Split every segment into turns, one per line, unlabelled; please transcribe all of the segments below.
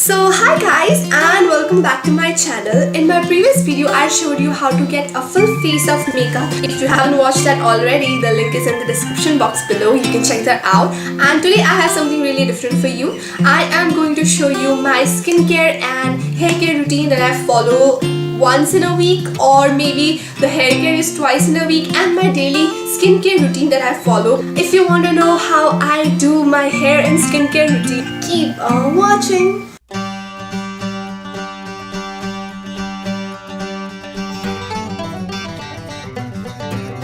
So hi guys and welcome back to my channel. In my previous video I showed you how to get a full face of makeup. If you haven't watched that already, the link is in the description box below. You can check that out. And today I have something really different for you. I am going to show you my skincare and hair care routine that I follow once in a week, or maybe the hair care is twice in a week, and my daily skincare routine that I follow. If you want to know how I do my hair and skincare routine, keep on watching.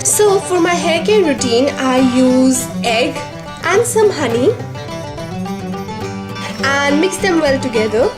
So for my hair care routine, I use egg and some honey and mix them well together.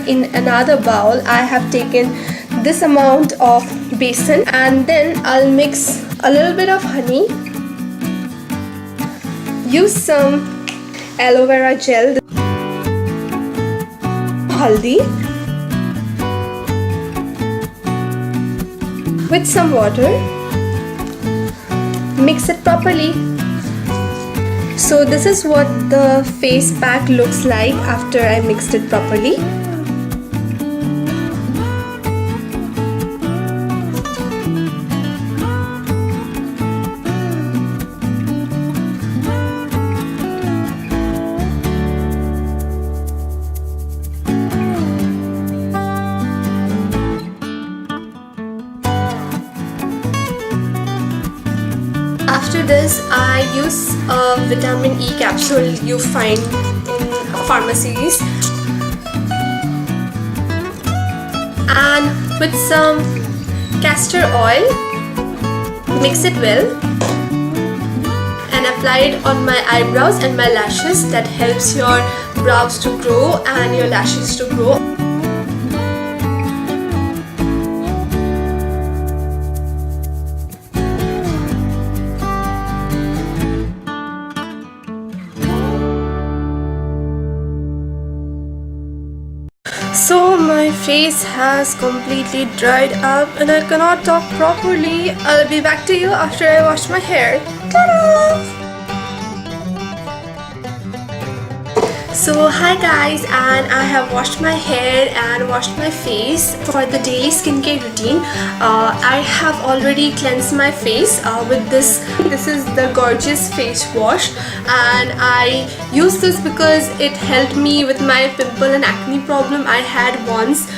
In another bowl, I have taken this amount of besan, and then I'll mix a little bit of honey, use some aloe vera gel, Haldhi, with some water, mix it properly. So this is what the face pack looks like after I mixed it properly. After this, I use a vitamin E capsule you find in pharmacies, and with some castor oil, mix it well and apply it on my eyebrows and my lashes. That helps your brows to grow and your lashes to grow. So my face has completely dried up and I cannot talk properly. I'll be back to you after I wash my hair. Ta-da! So hi guys, and I have washed my hair and washed my face for the daily skincare routine. I have already cleansed my face with this. This is the gorgeous face wash, and I use this because it helped me with my pimple and acne problem I had once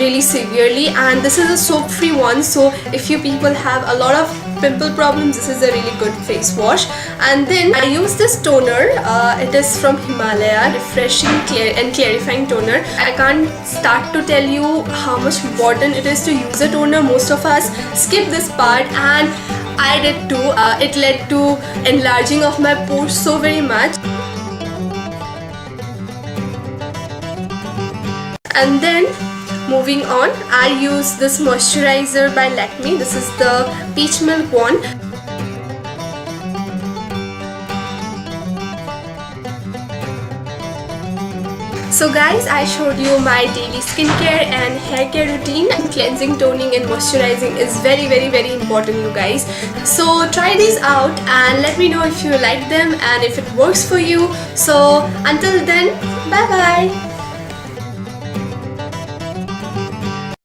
really severely, and this is a soap free one, so if you people have a lot of pimple problems, this is a really good face wash. And then I use this toner. It is from Himalaya Refreshing and Clarifying Toner. I can't start to tell you how much important it is to use a toner. Most of us skip this part, and I did too. It led to enlarging of my pores so very much. And then moving on, I use this moisturizer by Lakme. This is the peach milk one. So guys, I showed you my daily skincare and hair care routine. Cleansing, toning and moisturizing is very important, you guys. So try these out and let me know if you like them and if it works for you. So until then, bye bye.